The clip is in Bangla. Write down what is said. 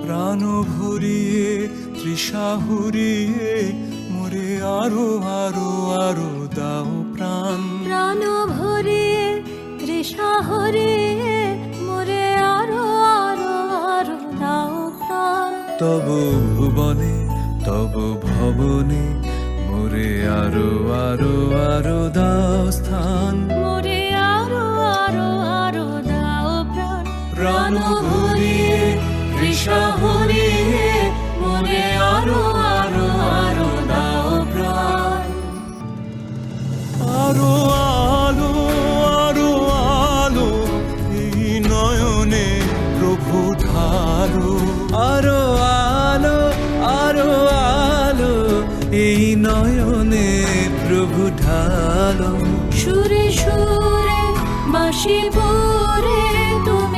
প্রাণ ভরিয়ে তৃষা হরিয়ে মোরে আরো আরো আরো দাও প্রাণ। প্রাণ ভরিয়ে তৃষা হরিয়ে মোরে আরো আরো আরো দাও প্রাণ। তব ভুবনে তব ভবনে মোরে আরো আরো আরো দাও স্থান। মোরে আরো আরো আরো দাও প্রাণ। প্রাণ ভরিয়ে তৃষা হরিয়ে মোরে আরো আরো আরো দাও প্রাণ। আরো আলো আরো আলো এই নয়নে প্রভু ঢালো। আরো আলো আরো আলো এই নয়নে প্রভু ঢালো। সুরে সুরে বাঁশি পরে তুমি